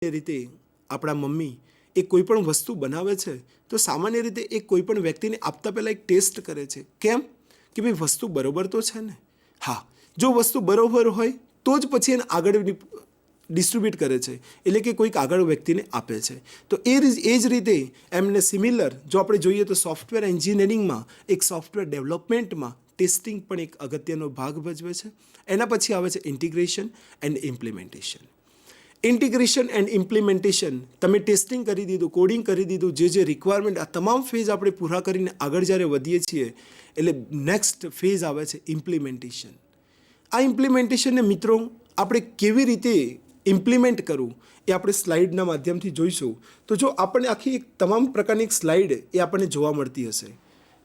એ રીતે આપણા મમ્મી એ કોઈ પણ વસ્તુ બનાવે છે તો સામાન્ય રીતે એ કોઈ પણ વ્યક્તિને આપતા પહેલાં એક ટેસ્ટ કરે છે. કેમ? કે ભાઈ વસ્તુ બરોબર તો છે ને? હા, જો વસ્તુ બરોબર હોય તો જ પછી એને આગળ ડિસ્ટ્રીબ્યુટ કરે છે, એટલે કે કોઈક આગળ વ્યક્તિને આપે છે. તો એ જ રીતે એમને સિમિલર જો આપણે જોઈએ તો સોફ્ટવેર એન્જિનિયરિંગમાં એક સોફ્ટવેર ડેવલપમેન્ટમાં ટેસ્ટિંગ પણ એક અગત્યનો ભાગ ભજવે છે. એના પછી આવે છે integration and implementation. Integration and implementation, તમે ટેસ્ટિંગ કરી દીધું, કોડિંગ કરી દીધું, જે રિક્વાયરમેન્ટ, આ તમામ ફેઝ આપણે પૂરા કરીને આગળ જ્યારે વધીએ છીએ એટલે નેક્સ્ટ ફેઝ આવે છે ઇમ્પ્લિમેન્ટેશન. આ ઇમ્પ્લિમેન્ટેશનને મિત્રો આપણે કેવી રીતે ઇમ્પ્લિમેન્ટ કરવું એ આપણે સ્લાઇડના માધ્યમથી જોઈશું. તો જો આપણને આખી એક તમામ પ્રકારની એક સ્લાઇડ એ આપણને જોવા મળતી હશે,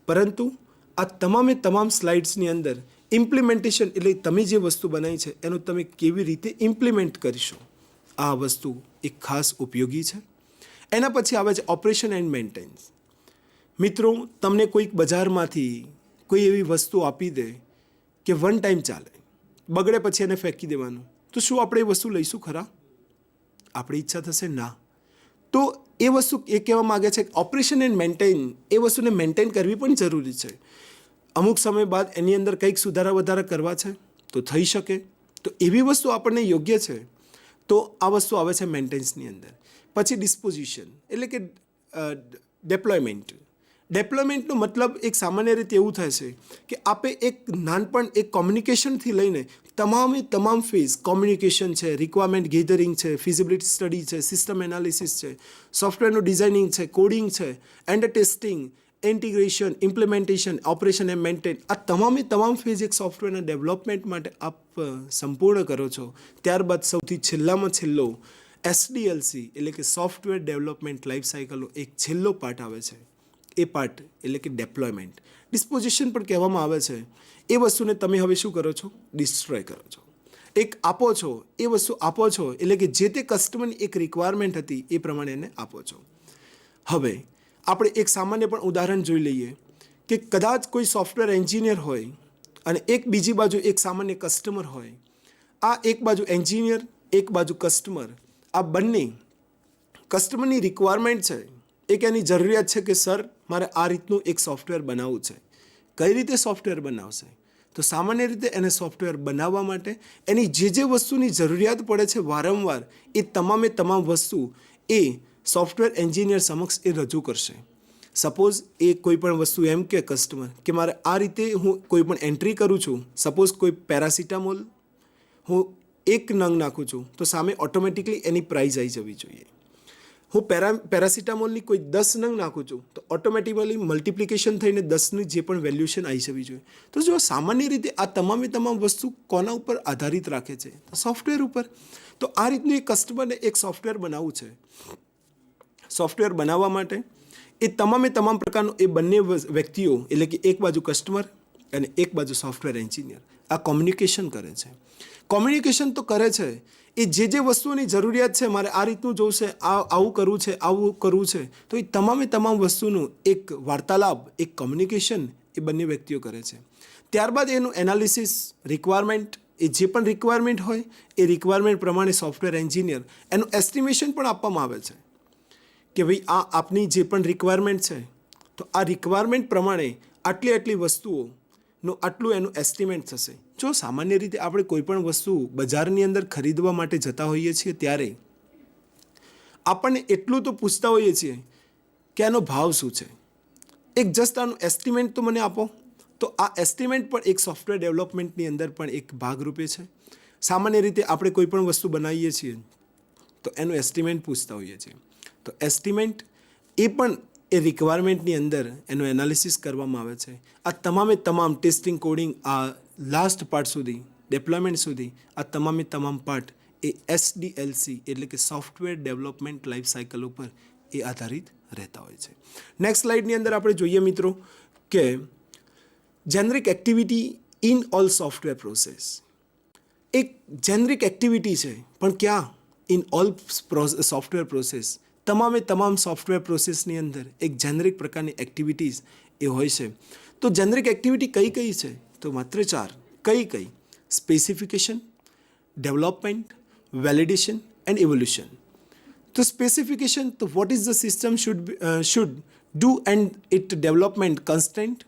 પરંતુ આ તમામ સ્લાઇડ્સની અંદર ઇમ્પ્લિમેન્ટેશન એટલે તમે જે વસ્તુ બનાવી છે એનું તમે કેવી રીતે ઇમ્પ્લિમેન્ટ કરીશો, આ વસ્તુ એક ખાસ ઉપયોગી છે. એના પછી આવે છે ઓપરેશન એન્ડ મેન્ટેનન્સ. મિત્રો તમને કોઈક બજારમાંથી કોઈ એવી વસ્તુ આપી દે કે વન ટાઈમ ચાલે, બગડે પછી એને ફેંકી દેવાનું, તો શું આપણે એ વસ્તુ લઈશું ખરા? આપણી ઈચ્છા થશે ના. તો એ વસ્તુ એ કહેવા માગે છે ઓપરેશન એન્ડ મેન્ટેન, એ વસ્તુને મેન્ટેન કરવી પણ જરૂરી છે. અમુક સમય બાદ એની અંદર કંઈક સુધારા વધારા કરવા છે તો થઈ શકે, તો એવી વસ્તુ આપણને યોગ્ય છે. તો આ વસ્તુ આવે છે મેન્ટેનન્સની અંદર. પછી ડિસ્પોઝિશન એટલે કે ડેપ્લોયમેન્ટ. ડેપ્લોયમેન્ટનો મતલબ એક સામાન્ય રીતે એવું થાય છે કે આપણે એક નાનપણ એક કોમ્યુનિકેશનથી લઈને તમામ ફેઝ, કોમ્યુનિકેશન છે, રિક્વાયરમેન્ટ ગેધરિંગ છે, ફિઝિબિલિટી સ્ટડી છે, સિસ્ટમ એનાલિસિસ છે, સોફ્ટવેરનું ડિઝાઇનિંગ છે, કોડિંગ છે, and testing, integration, implementation, operation and maintain, આ તમામ ફેઝ એક સોફ્ટવેરના ડેવલપમેન્ટ માટે આપ સંપૂર્ણ કરો છો. ત્યારબાદ સૌથી છેલ્લામાં છેલ્લો SDLC એટલે કે સોફ્ટવેર ડેવલપમેન્ટ લાઈફ સાયકલનો એક છેલ્લો પાર્ટ આવે છે. એ પાર્ટ એટલે કે ડેપ્લોયમેન્ટ. ડિસ્પોઝિશન પણ કહેવામાં આવે છે. એ વસ્તુને તમે હવે શું કરો છો? ડિસ્ટ્રોય કરો છો. એક આપો છો, એ વસ્તુ આપો છો એટલે કે જે તે કસ્ટમરની એક રિક્વાયરમેન્ટ હતી એ પ્રમાણે એને આપો છો. હવે આપણે એક સામાન્ય પણ ઉદાહરણ જોઈ લઈએ કે કદાચ કોઈ સોફ્ટવેર એન્જિનિયર હોય અને એક બીજી બાજુ એક સામાન્ય કસ્ટમર હોય. આ એક બાજુ એન્જિનિયર, એક બાજુ કસ્ટમર, આ બંને કસ્ટમરની રિક્વાયરમેન્ટ છે. એક એની જરૂરિયાત છે કે સર મારે આ રીતનું એક સોફ્ટવેર બનાવવું છે. કઈ રીતે સોફ્ટવેર બનાવશે? તો સામાન્ય રીતે એને સોફ્ટવેર બનાવવા માટે એની જે વસ્તુની જરૂરિયાત પડે છે વારંવાર, એ તમામ વસ્તુ એ સોફ્ટવેર એન્જિનિયર સમક્ષ એ રજૂ કરશે. સપોઝ એ કોઈ પણ વસ્તુ એમ કે કસ્ટમર કે મારે આ રીતે હું કોઈ પણ એન્ટ્રી કરું છું, સપોઝ કોઈ પેરાસિટામોલ હું 1 નંગ નાખું છું તો સામે ઓટોમેટિકલી એની પ્રાઇસ આવી જવી જોઈએ. હું પેરાસિટામોલની કોઈ 10 નંગ નાખું છું તો ઓટોમેટિકલી મલ્ટિપ્લિકેશન થઈને 10ની જે પણ વેલ્યુશન આવી જવી જોઈએ. તો જો સામાન્ય રીતે આ તમામ વસ્તુ કોના ઉપર આધારિત રાખે છે? તો સોફ્ટવેર ઉપર. તો આ રીતનું એક કસ્ટમરને એક સોફ્ટવેર બનાવવું છે. સોફ્ટવેર બનાવવા માટે એ તમામ પ્રકારનો એ બંને વ્યક્તિઓ એટલે કે એક બાજુ કસ્ટમર અને એક બાજુ સોફ્ટવેર એન્જિનિયર આ કોમ્યુનિકેશન કરે છે. કોમ્યુનિકેશન તો કરે છે, એ જે વસ્તુની જરૂરિયાત છે, મારે આ રીતનું જોશે, આવું કરવું છે, તો એ તમામ વસ્તુનું એક વાર્તાલાપ, એક કોમ્યુનિકેશન એ બંને વ્યક્તિઓ કરે છે. ત્યારબાદ એનું એનાલિસિસ, રિક્વાયરમેન્ટ, એ જે પણ રિક્વાયરમેન્ટ હોય એ રિક્વાયરમેન્ટ પ્રમાણે સોફ્ટવેર એન્જિનિયર એનું એસ્ટિમેશન પણ આપવામાં આવે છે કે ભાઈ આ આપની જે પણ રિક્વાયરમેન્ટ છે તો આ રિક્વાયરમેન્ટ પ્રમાણે આટલી વસ્તુઓનું આટલું એનું એસ્ટિમેટ થશે. જો સામાન્ય રીતે આપણે કોઈ પણ વસ્તુ બજારની અંદર ખરીદવા માટે જતા હોઈએ છીએ ત્યારે આપણને એટલું તો પૂછતા હોઈએ છીએ કે આનો ભાવ શું છે, એક જસ્ટ આનું એસ્ટિમેટ તો મને આપો. તો આ એસ્ટિમેટ પણ એક સોફ્ટવેર ડેવલપમેન્ટની અંદર પણ એક ભાગરૂપે છે. સામાન્ય રીતે આપણે કોઈ પણ વસ્તુ બનાવીએ છીએ તો એનું એસ્ટિમેટ પૂછતા હોઈએ છીએ. તો એસ્ટિમેટ એ પણ એ રિક્વાયરમેન્ટની અંદર એનું એનાલિસિસ કરવામાં આવે છે. આ તમામ ટેસ્ટિંગ, કોડિંગ, આ લાસ્ટ પાર્ટ સુધી, ડેપ્લોયમેન્ટ સુધી, આ તમામ પાર્ટ એ SDLC એટલે કે સોફ્ટવેર ડેવલપમેન્ટ લાઈફ સાયકલ ઉપર એ આધારિત રહેતા હોય છે. નેક્સ્ટ સ્લાઇડની અંદર આપણે જોઈએ મિત્રો કે generic activity in all software process. એક જેનરિક એક્ટિવિટી છે પણ ક્યાં? In all software process. તમામ સોફ્ટવેર પ્રોસેસની અંદર એક જેનરિક પ્રકારની એક્ટિવિટીઝ એ હોય છે. તો જેનરિક એક્ટિવિટી કઈ છે? તો માત્ર 4. કઈ? Specification, development, validation and evolution. તો સ્પેસિફિકેશન, તો what is the system should do and it development constant,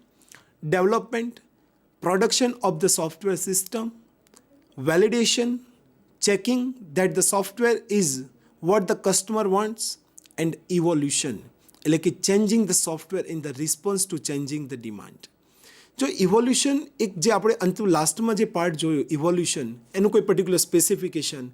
development, production of the software system, validation, checking that the software is what the customer wants, and evolution એટલે કે changing the software in the response to changing the demand. જો evolution એક જે આપણે અંતિમ લાસ્ટમાં જે part જોયો ઇવોલ્યુશન, એનું કોઈ પર્ટિક્યુલર સ્પેસિફિકેશન,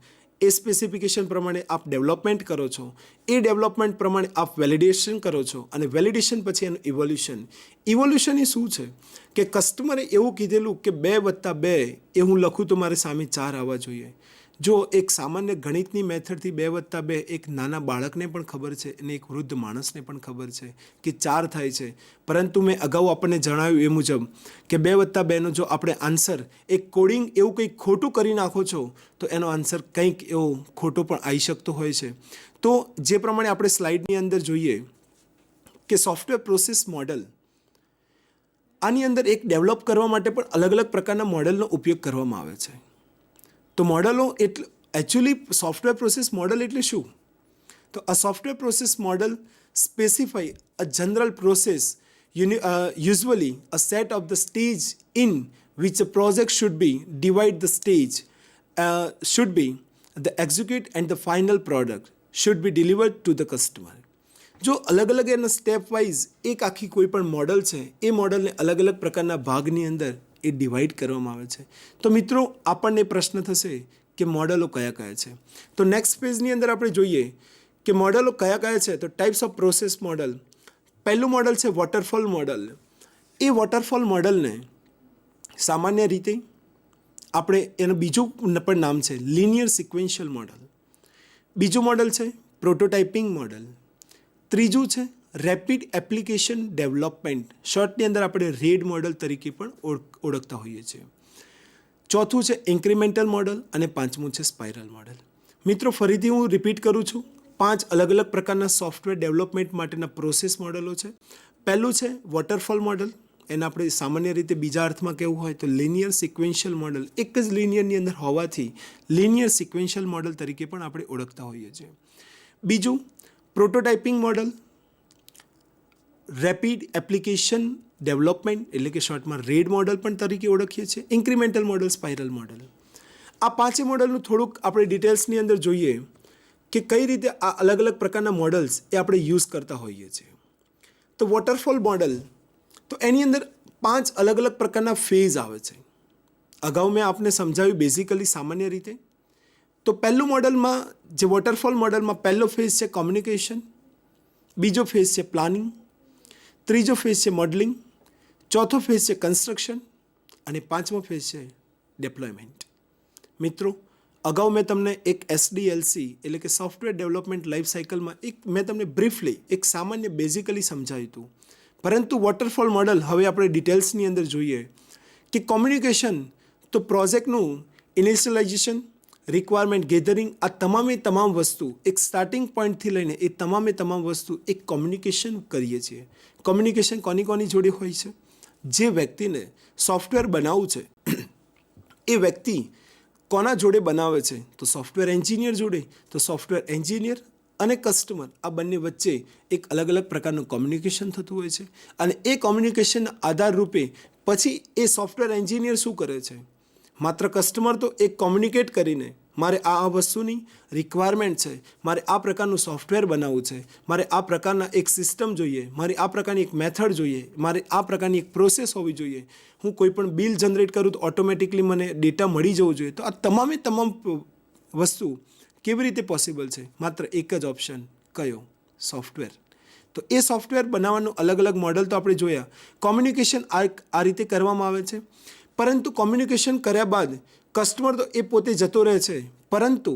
એ સ્પેસિફિકેશન પ્રમાણે આપ ડેવલપમેન્ટ કરો છો, એ ડેવલપમેન્ટ પ્રમાણે આપ વેલિડેશન કરો છો, અને વેલિડેશન પછી એનું ઇવોલ્યુશન. ઇવોલ્યુશન એ શું છે કે કસ્ટમરે એવું કીધેલું કે 2+2 એ હું લખું તો મારે સામે 4 આવવા જોઈએ. જો એક સામાન્ય ગણિતની મેથડથી 2+2 એક નાના બાળકને પણ ખબર છે અને એક વૃદ્ધ માણસને પણ ખબર છે કે 4 થાય છે, પરંતુ મેં અગાઉ આપણને જણાવ્યું એ મુજબ કે 2+2નો જો આપણે આન્સર એક કોડિંગ એવું કંઈક ખોટું કરી નાખો છો તો એનો આન્સર કંઈક એવો ખોટો પણ આવી શકતો હોય છે. તો જે પ્રમાણે આપણે સ્લાઇડની અંદર જોઈએ કે સોફ્ટવેર પ્રોસેસ મોડલ, આની અંદર એક ડેવલપ કરવા માટે પણ અલગ અલગ પ્રકારના મોડલનો ઉપયોગ કરવામાં આવે છે. તો મોડલો એટલે એકચ્યુઅલી સોફ્ટવેર પ્રોસેસ મોડલ એટલે શું? તો a software process model specify a general process, usually a set of the stage in which a project should be divide the stage, should be the execute and the final product should be delivered to the customer. જો અલગ અલગ એના step wise એક આખી કોઈ પણ model છે, એ મોડલને અલગ અલગ પ્રકારના ભાગની અંદર એ ડિવાઈડ કરવામાં આવે છે. તો મિત્રો આપણને પ્રશ્ન થશે કે મોડલો કયા કયા છે. તો નેક્સ્ટ પેજની અંદર આપણે જોઈએ કે મોડલો કયા કયા છે. તો ટાઈપ્સ ઓફ પ્રોસેસ મોડલ, પહેલું મોડલ છે વોટરફોલ મોડલ. એ વોટરફોલ મોડલને સામાન્ય રીતે આપણે એનું બીજું પણ નામ છે લિનિયર સિક્વેન્શિયલ મોડલ. બીજું મોડલ છે પ્રોટોટાઇપિંગ મોડલ. ત્રીજું છે રેપિડ એપ્લિકેશન ડેવલપમેન્ટ, શોર્ટની અંદર આપણે રેડ મોડલ તરીકે પણ ઓળખતા હોઈએ છીએ. ચોથું છે ઇન્ક્રીમેન્ટલ મોડલ અને પાંચમું છે સ્પાઇરલ મોડલ. મિત્રો ફરીથી હું રિપીટ કરું છું, 5 અલગ અલગ પ્રકારના સોફ્ટવેર ડેવલપમેન્ટ માટેના પ્રોસેસ મોડલો છે. પહેલું છે વોટરફોલ મોડલ, એને આપણે સામાન્ય રીતે બીજા અર્થમાં કહેવું હોય તો લિનિયર સિક્વેન્શિયલ મોડલ, એક જ લિનિયરની અંદર હોવાથી લિનિયર સિક્વેન્શિયલ મોડલ તરીકે પણ આપણે ઓળખતા હોઈએ છીએ. બીજું prototyping model, rapid application development એટલે કે શોર્ટમાં રેડ મોડલ પણ તરીકે ઓળખીએ છીએ. Incremental model, spiral model. આ પાંચે મોડલનું થોડુંક આપણે ડિટેલ્સની અંદર જોઈએ કે કઈ રીતે આ અલગ અલગ પ્રકારના મોડલ્સ એ આપણે યુઝ કરતા હોઈએ છીએ. તો વોટરફોલ મોડલ, તો એની અંદર 5 અલગ અલગ પ્રકારના ફેઝ આવે છે. અગાઉ મેં આપને સમજાવ્યું બેઝિકલી સામાન્ય રીતે. તો પહેલું મોડલમાં જે વોટરફોલ મોડલમાં પહેલો ફેઝ છે કોમ્યુનિકેશન, બીજો ફેઝ છે પ્લાનિંગ, ત્રીજો ફેઝ છે મોડલિંગ, ચોથો ફેઝ છે કન્સ્ટ્રક્શન અને પાંચમો ફેઝ છે ડિપ્લોયમેન્ટ. મિત્રો અગાઉ મેં તમને એક SDLC એટલે કે સોફ્ટવેર ડેવલપમેન્ટ લાઈફ સાયકલમાં મેં તમને બ્રીફલી એક સામાન્ય બેઝિકલી સમજાવ્યું હતું. પરંતુ વોટરફોલ મોડલ હવે આપણે ડિટેલ્સની અંદર જોઈએ કે કોમ્યુનિકેશન, તો પ્રોજેક્ટનું ઇનિશિયલાઇઝેશન, રિક્વાયરમેન્ટ ગેધરિંગ, આ તમામ વસ્તુ એક સ્ટાર્ટિંગ પોઈન્ટથી લઈને એ તમામ વસ્તુ એક કોમ્યુનિકેશન કરીએ છીએ. કોમ્યુનિકેશન કોની જોડે હોય છે? જે વ્યક્તિને સોફ્ટવેર બનાવવું છે એ વ્યક્તિ કોના જોડે બનાવે છે? તો સોફ્ટવેર એન્જિનિયર જોડે. તો સોફ્ટવેર એન્જિનિયર અને કસ્ટમર આ બંને વચ્ચે એક અલગ અલગ પ્રકારનું કોમ્યુનિકેશન થતું હોય છે. અને એ કોમ્યુનિકેશનના આધાર રૂપે પછી એ સોફ્ટવેર એન્જિનિયર શું કરે છે? માત્ર કસ્ટમર તો એક કોમ્યુનિકેટ કરીને મારે આ વસ્તુની રિક્વાયરમેન્ટ છે, મારે આ પ્રકારનું સોફ્ટવેર બનાવવું છે, મારે આ પ્રકારના એક સિસ્ટમ જોઈએ, મારે આ પ્રકારની એક મેથડ જોઈએ, મારે આ પ્રકારની એક પ્રોસેસ હોવી જોઈએ, હું કોઈ પણ બિલ જનરેટ કરું તો ઓટોમેટિકલી મને ડેટા મળી જવું જોઈએ. તો આ તમામ વસ્તુ કેવી રીતે પોસિબલ છે? માત્ર એક જ ઓપ્શન, કયો? સોફ્ટવેર. તો એ સોફ્ટવેર બનાવવાનું અલગ અલગ મોડલ તો આપણે જોયા. કોમ્યુનિકેશન આ રીતે કરવામાં આવે છે. પરંતુ કોમ્યુનિકેશન કર્યા બાદ કસ્ટમર તો એ પોતે જતો રહે છે, પરંતુ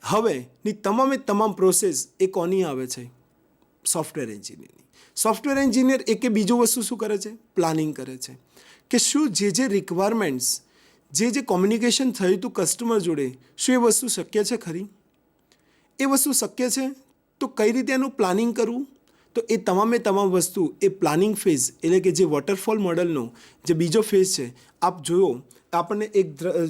હવેની તમામ પ્રોસેસ એ કોની આવે છે? સોફ્ટવેર એન્જિનિયરની. સોફ્ટવેર એન્જિનિયર એક બીજું વસ્તુ શું કરે છે? પ્લાનિંગ કરે છે કે શું જે રિક્વાયરમેન્ટ્સ, જે કોમ્યુનિકેશન થયું હતું કસ્ટમર જોડે, શું એ વસ્તુ શક્ય છે ખરી? એ વસ્તુ શક્ય છે તો કઈ રીતે એનું પ્લાનિંગ કરવું? તો એ તમામ વસ્તુ એ પ્લાનિંગ ફેઝ એટલે કે જે વોટરફોલ મોડલનો જે બીજો ફેઝ છે, આપ જોયો આપણને એક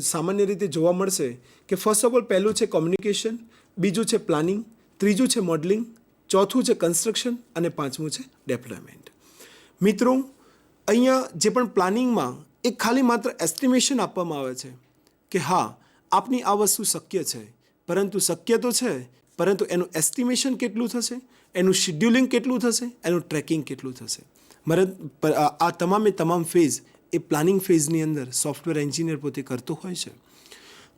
સામાન્ય રીતે જોવા મળશે કે ફર્સ્ટ ઓફ ઓલ પહેલું છે કોમ્યુનિકેશન, બીજું છે પ્લાનિંગ, ત્રીજું છે મોડલિંગ, ચોથું છે કન્સ્ટ્રક્શન અને પાંચમું છે ડેપ્લોયમેન્ટ. મિત્રો, અહીંયા જે પણ પ્લાનિંગમાં એક ખાલી માત્ર એસ્ટિમેશન આપવામાં આવે છે કે હા આપની આ વસ્તુ શક્ય છે, પરંતુ શક્ય તો છે, પરંતુ એનું એસ્ટિમેશન કેટલું થશે, એનું શિડ્યુલિંગ કેટલું થશે, એનું ટ્રેકિંગ કેટલું થશે. આ તમામ ફેઝ એ પ્લાનિંગ ફેઝની અંદર સોફ્ટવેર એન્જિનિયર પોતે કરતો હોય છે.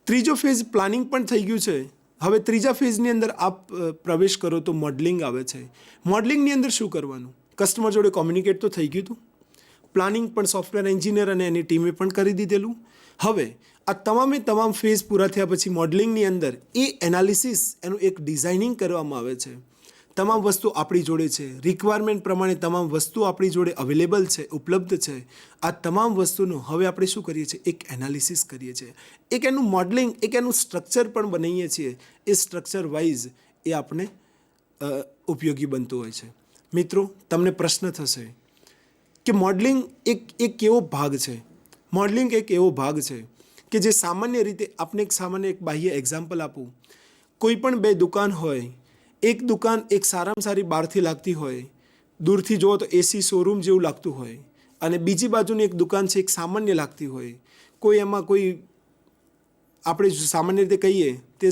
ત્રીજો ફેઝ પ્લાનિંગ પણ થઈ ગયું છે. હવે ત્રીજા ફેઝની અંદર આપ પ્રવેશ કરો તો મોડલિંગ આવે છે. મોડલિંગની અંદર શું કરવાનું? કસ્ટમર જોડે કોમ્યુનિકેટ તો થઈ ગયું હતું, પ્લાનિંગ પણ સોફ્ટવેર એન્જિનિયર અને એની ટીમે પણ કરી દીધેલું. હવે આ તમામ ફેઝ પૂરા થયા પછી મોડલિંગની અંદર એ એનાલિસિસ, એનું એક ડિઝાઇનિંગ કરવામાં આવે છે. તમામ વસ્તુ આપણી જોડે છે, રિક્વાયરમેન્ટ પ્રમાણે તમામ વસ્તુ આપણી જોડે અવેલેબલ છે, ઉપલબ્ધ છે. આ તમામ વસ્તુનું હવે આપણે શું કરીએ છીએ? એક એનાલિસિસ કરીએ છીએ, એક એનું મોડલિંગ, એક એનું સ્ટ્રક્ચર પણ બનાવીએ છીએ. એ સ્ટ્રક્ચર વાઇઝ એ આપણે ઉપયોગી બનતું હોય છે. મિત્રો, તમને પ્રશ્ન થશે કે મોડલિંગ એક એવો ભાગ છે, મોડલિંગ એક એવો ભાગ છે કે જે સામાન્ય રીતે આપણે એક બાહ્ય એક્ઝામ્પલ આપું. કોઈ પણ બે દુકાન હોય, એક દુકાન એક સારામાં સારી બહારથી લાગતી હોય, દૂરથી જુઓ તો એસી શોરૂમ જેવું લાગતું હોય, અને બીજી બાજુની એક દુકાન છે એક સામાન્ય લાગતી હોય. એમાં કોઈ આપણે સામાન્ય રીતે કહીએ તે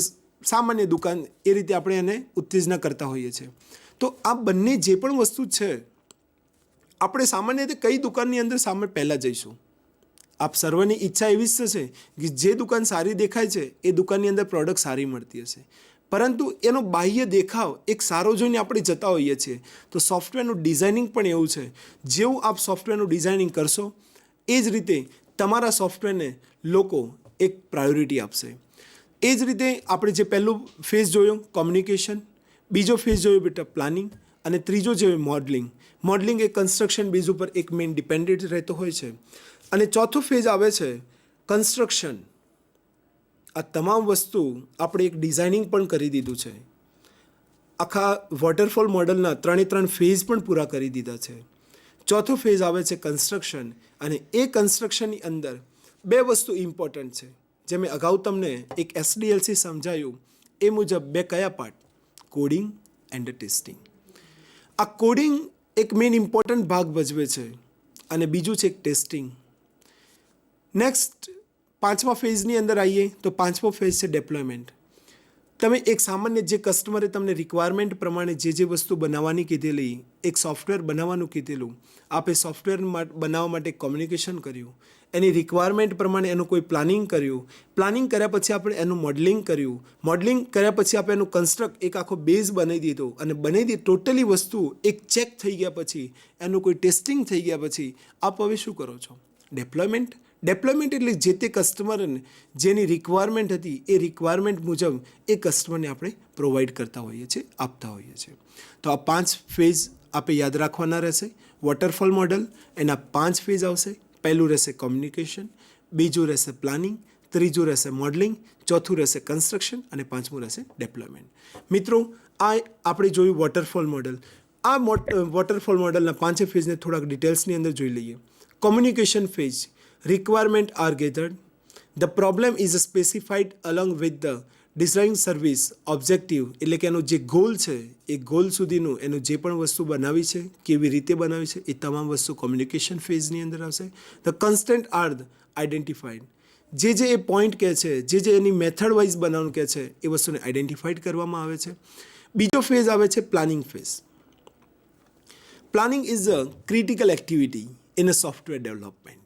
સામાન્ય દુકાન, એ રીતે આપણે એને ઉત્તેજના કરતા હોઈએ છીએ. તો આ બંને જે પણ વસ્તુ છે, આપણે સામાન્ય રીતે કઈ દુકાનની અંદર પહેલાં જઈશું? આપ સર્વની ઈચ્છા એવી જ થશે કે જે દુકાન સારી દેખાય છે એ દુકાનની અંદર પ્રોડક્ટ સારી મળતી હશે, પરંતુ એનો બાહ્ય દેખાવ એક સારો જોઈને આપણે જતા હોઈએ છીએ. તો સોફ્ટવેરનું ડિઝાઇનિંગ પણ એવું છે. જેવું આપ સોફ્ટવેરનું ડિઝાઇનિંગ કરશો એ જ રીતે તમારા સોફ્ટવેરને લોકો એક પ્રાયોરિટી આપશે. એ જ રીતે આપણે જે પહેલું ફેઝ જોયો કોમ્યુનિકેશન, બીજો ફેઝ જોયો બેટા પ્લાનિંગ, અને ત્રીજો જોયો મોડલિંગ. મોડલિંગ એ કન્સ્ટ્રક્શન બેઝ ઉપર એક મેઇન ડિપેન્ડન્ટ રહેતો હોય છે. અને ચોથો ફેઝ આવે છે કન્સ્ટ્રક્શન. આ તમામ વસ્તુ આપણે એક ડિઝાઇનિંગ પણ કરી દીધું છે. આખા વોટરફોલ મોડલના 3 ફેઝ પણ પૂરા કરી દીધા છે. ચોથો ફેઝ આવે છે કન્સ્ટ્રક્શન, અને એ કન્સ્ટ્રક્શનની અંદર બે વસ્તુ ઇમ્પોર્ટન્ટ છે. જે મેં અગાઉ તમને એક SDLC સમજાયું એ મુજબ બે કયા પાર્ટ? Coding and testing. આ કોડિંગ એક મેઇન ઇમ્પોર્ટન્ટ ભાગ ભજવે છે, અને બીજું છે એક ટેસ્ટિંગ. નેક્સ્ટ પાંચમા ફેઝની અંદર આવીએ તો પાંચમો ફેઝ છે ડેપ્લોયમેન્ટ. તમે એક સામાન્ય જે કસ્ટમરે તમને રિક્વાયરમેન્ટ પ્રમાણે જે વસ્તુ બનાવવાની કીધેલી, એક સોફ્ટવેર બનાવવાનું કીધેલું, આપે સોફ્ટવેર બનાવવા માટે કોમ્યુનિકેશન કર્યું, એની રિક્વાયરમેન્ટ પ્રમાણે એનું કોઈ પ્લાનિંગ કર્યું, પ્લાનિંગ કર્યા પછી આપણે એનું મોડલિંગ કર્યું, મોડલિંગ કર્યા પછી આપણે એનું કન્સ્ટ્રક્ટ એક આખો બેઝ બનાવી દીધો, અને બનાવી ટોટલી વસ્તુ એક ચેક થઈ ગયા પછી, એનું કોઈ ટેસ્ટિંગ થઈ ગયા પછી આપ હવે શું કરો છો? ડેપ્લોયમેન્ટ. ડેપ્લોયમેન્ટ એટલે જે તે કસ્ટમરને જેની રિક્વાયરમેન્ટ હતી એ રિક્વાયરમેન્ટ મુજબ એ કસ્ટમરને આપણે પ્રોવાઈડ કરતા હોઈએ છીએ, આપતા હોઈએ છીએ. તો આ 5 ફેઝ આપણે યાદ રાખવાના રહેશે. વોટરફોલ મોડલ, એના 5 ફેઝ આવશે. પહેલું રહેશે કોમ્યુનિકેશન, બીજું રહેશે પ્લાનિંગ, ત્રીજું રહેશે મોડલિંગ, ચોથું રહેશે કન્સ્ટ્રક્શન, અને પાંચમું રહેશે ડેપ્લોયમેન્ટ. મિત્રો, આ આપણે જોયું વોટરફોલ મોડલ. આ વોટરફોલ મોડલના 5 ફેઝને થોડાક ડિટેલ્સની અંદર જોઈ લઈએ. Communication phase. Requirement are gathered. The problem is specified along with the design service objective, એટલે કે એનો જે ગોલ છે એ ગોલ સુધીનું એનું જે પણ વસ્તુ બનાવી છે, કેવી રીતે બનાવી છે, એ તમામ વસ્તુ કોમ્યુનિકેશન ફેઝની અંદર આવશે. The constraint are identified. જે એ પોઈન્ટ કહે છે, જે એની મેથડ વાઇઝ બનાવવાનું કહે છે, એ વસ્તુને આઈડેન્ટિફાઈડ કરવામાં આવે છે. બીજો ફેઝ આવે છે planning phase. Planning is a critical activity in a software development.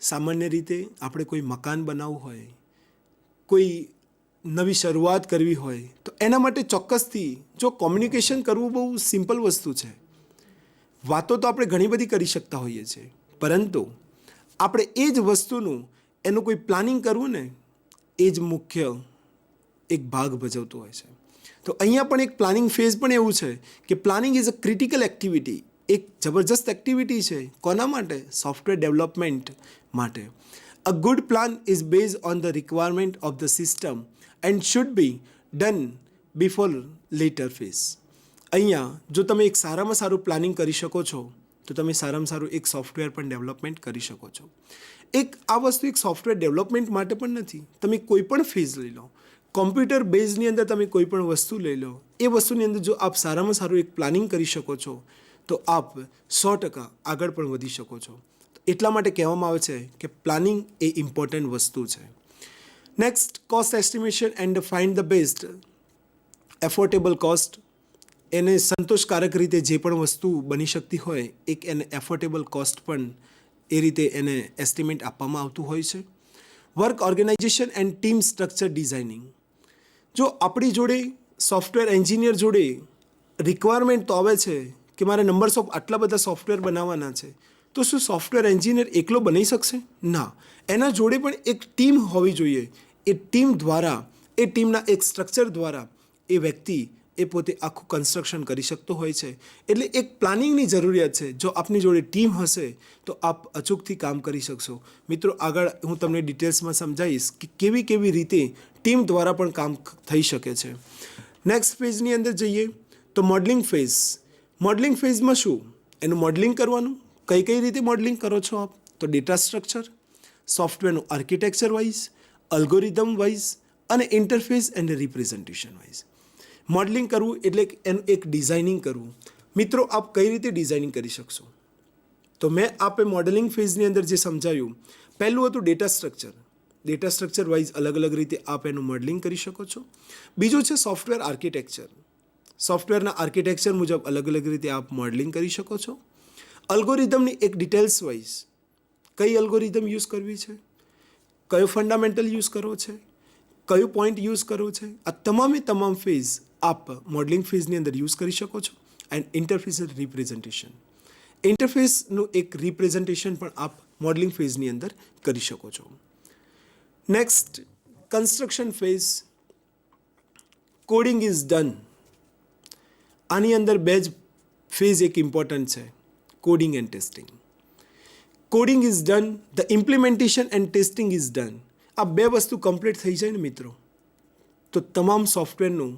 સામાન્ય રીતે આપણે કોઈ મકાન બનાવવું હોય, કોઈ નવી શરૂઆત કરવી હોય, તો એના માટે ચોક્કસથી જો કોમ્યુનિકેશન કરવું બહુ સિમ્પલ વસ્તુ છે. વાતો તો આપણે ઘણી બધી કરી શકતા હોઈએ છીએ, પરંતુ આપણે એ જ વસ્તુનું એનું કોઈ પ્લાનિંગ કરવું ને, એ જ મુખ્ય એક ભાગ ભજવતો હોય છે. તો અહીંયા પણ એક પ્લાનિંગ ફેઝ પણ એવું છે કે planning is a critical activity. એક જબરજસ્ત એક્ટિવિટી છે. કોના માટે? સોફ્ટવેર ડેવલપમેન્ટ માટે. A good plan is based on the requirement of the system and should be done before letter phase. અહીંયા જો તમે એક સારામાં સારું પ્લાનિંગ કરી શકો છો તો તમે સારામાં સારું એક સોફ્ટવેર પણ ડેવલપમેન્ટ કરી શકો છો. આ વસ્તુ એક સોફ્ટવેર ડેવલપમેન્ટ માટે પણ નથી. તમે કોઈ પણ ફેઝ લઈ લો, કોમ્પ્યુટર બેઝની અંદર તમે કોઈ પણ વસ્તુ લઈ લો, એ વસ્તુની અંદર જો આપ સારામાં સારું એક પ્લાનિંગ કરી શકો છો તો આપ 100% આગળ પણ વધી શકો છો. એટલા માટે કહેવામાં આવે છે કે પ્લાનિંગ એ ઇમ્પોર્ટન્ટ વસ્તુ છે. Next, cost estimation and find the best affordable cost. એને સંતોષકારક રીતે જે પણ વસ્તુ બની શકતી હોય એક એને એફોર્ડેબલ કોસ્ટ પણ એ રીતે એને એસ્ટિમેટ આપવામાં આવતું હોય છે. Work organisation and team structure designing. જો આપણી જોડે સોફ્ટવેર એન્જિનિયર જોડે રિક્વાયરમેન્ટ તો આવે છે કે મારે નંબર્સ ઓફ આટલા બધા સોફ્ટવેર બનાવવાના છે, તો શું સોફ્ટવેર એન્જિનિયર એકલો બનાવી શકશે? ના, એના જોડે પણ એક ટીમ હોવી જોઈએ. એ ટીમ દ્વારા, એ ટીમના એક સ્ટ્રક્ચર દ્વારા એ વ્યક્તિ એ પોતે આખું કન્સ્ટ્રક્શન કરી શકતો હોય છે. એટલે એક પ્લાનિંગની જરૂરિયાત છે. જો આપની જોડે ટીમ હશે તો આપ અચૂકથી કામ કરી શકશો. મિત્રો, આગળ હું તમને ડિટેલ્સમાં સમજાવીશ કે કેવી કેવી રીતે ટીમ દ્વારા પણ કામ થઈ શકે છે. નેક્સ્ટ ફેઝની અંદર જઈએ તો મોડલિંગ ફેઝ. મોડલિંગ ફેઝમાં શું? એનું મોડલિંગ કરવાનું. કઈ કઈ રીતે મોડલિંગ કરો છો આપ? તો ડેટા સ્ટ્રક્ચર, સોફ્ટવેરનું આર્કિટેક્ચર વાઇઝ, અલ્ગોરિધમ વાઇઝ અને interface and representation wise. Modelling કરવું એટલે એનું એક ડિઝાઇનિંગ કરવું. મિત્રો, આપ કઈ રીતે ડિઝાઇનિંગ કરી શકશો? તો મેં આપે મોડેલિંગ ફેઝની અંદર જે સમજાવ્યું, પહેલું હતું data structure. Data structure wise અલગ અલગ રીતે આપ એનું મોડલિંગ કરી શકો છો. બીજું છે સોફ્ટવેર આર્કિટેક્ચર. સોફ્ટવેરના આર્કિટેક્ચર મુજબ અલગ અલગ રીતે આપ મોડલિંગ કરી શકો છો. અલ્ગોરિધમની એક ડિટેલ્સ વાઇઝ કઈ અલ્ગોરિધમ યુઝ કરવી છે, કયો ફંડામેન્ટલ યુઝ કરવો છે, કયો પોઈન્ટ યુઝ કરવો છે, આ તમામે તમામ ફેઝ આપ મોડલિંગ ફેઝની અંદર યુઝ કરી શકો છો. And interface representation. ઇન્ટરફેસનું એક રિપ્રેઝન્ટેશન પણ આપ મોડલિંગ ફેઝની અંદર કરી શકો છો. Next, construction phase. Coding is done. આની અંદર બે જ ફેઝ એક ઇમ્પોર્ટન્ટ છે, coding and testing. Coding is done, the implementation and testing is done. આ બે વસ્તુ કમ્પ્લીટ થઈ જાય ને મિત્રો, તો તમામ સોફ્ટવેરનું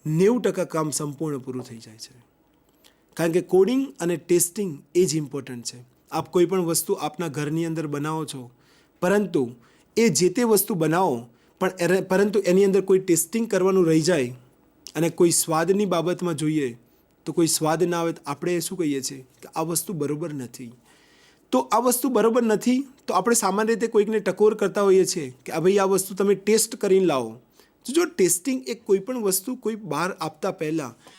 90% કામ સંપૂર્ણ પૂરું થઈ જાય છે. કારણ કે કોડિંગ અને ટેસ્ટિંગ એ જ ઇમ્પોર્ટન્ટ છે. આપ કોઈ પણ વસ્તુ આપના ઘરની અંદર બનાવો છો, પરંતુ એ જે તે વસ્તુ બનાવો પરંતુ એની અંદર કોઈ ટેસ્ટિંગ કરવાનું રહી જાય અને કોઈ સ્વાદની બાબતમાં જોઈએ તો કોઈ સ્વાદ ના આવે તો આપણે શું કહીએ છીએ કે આ વસ્તુ બરાબર નથી. તો આ વસ્તુ બરાબર નથી તો આપણે સામાન્ય રીતે કોઈકને ટકોર કરતા હોઈએ છીએ કે ભાઈ આ વસ્તુ તમે ટેસ્ટ કરીને લાવો. જો ટેસ્ટિંગ એક કોઈ પણ વસ્તુ કોઈ બહાર આપતા પહેલાં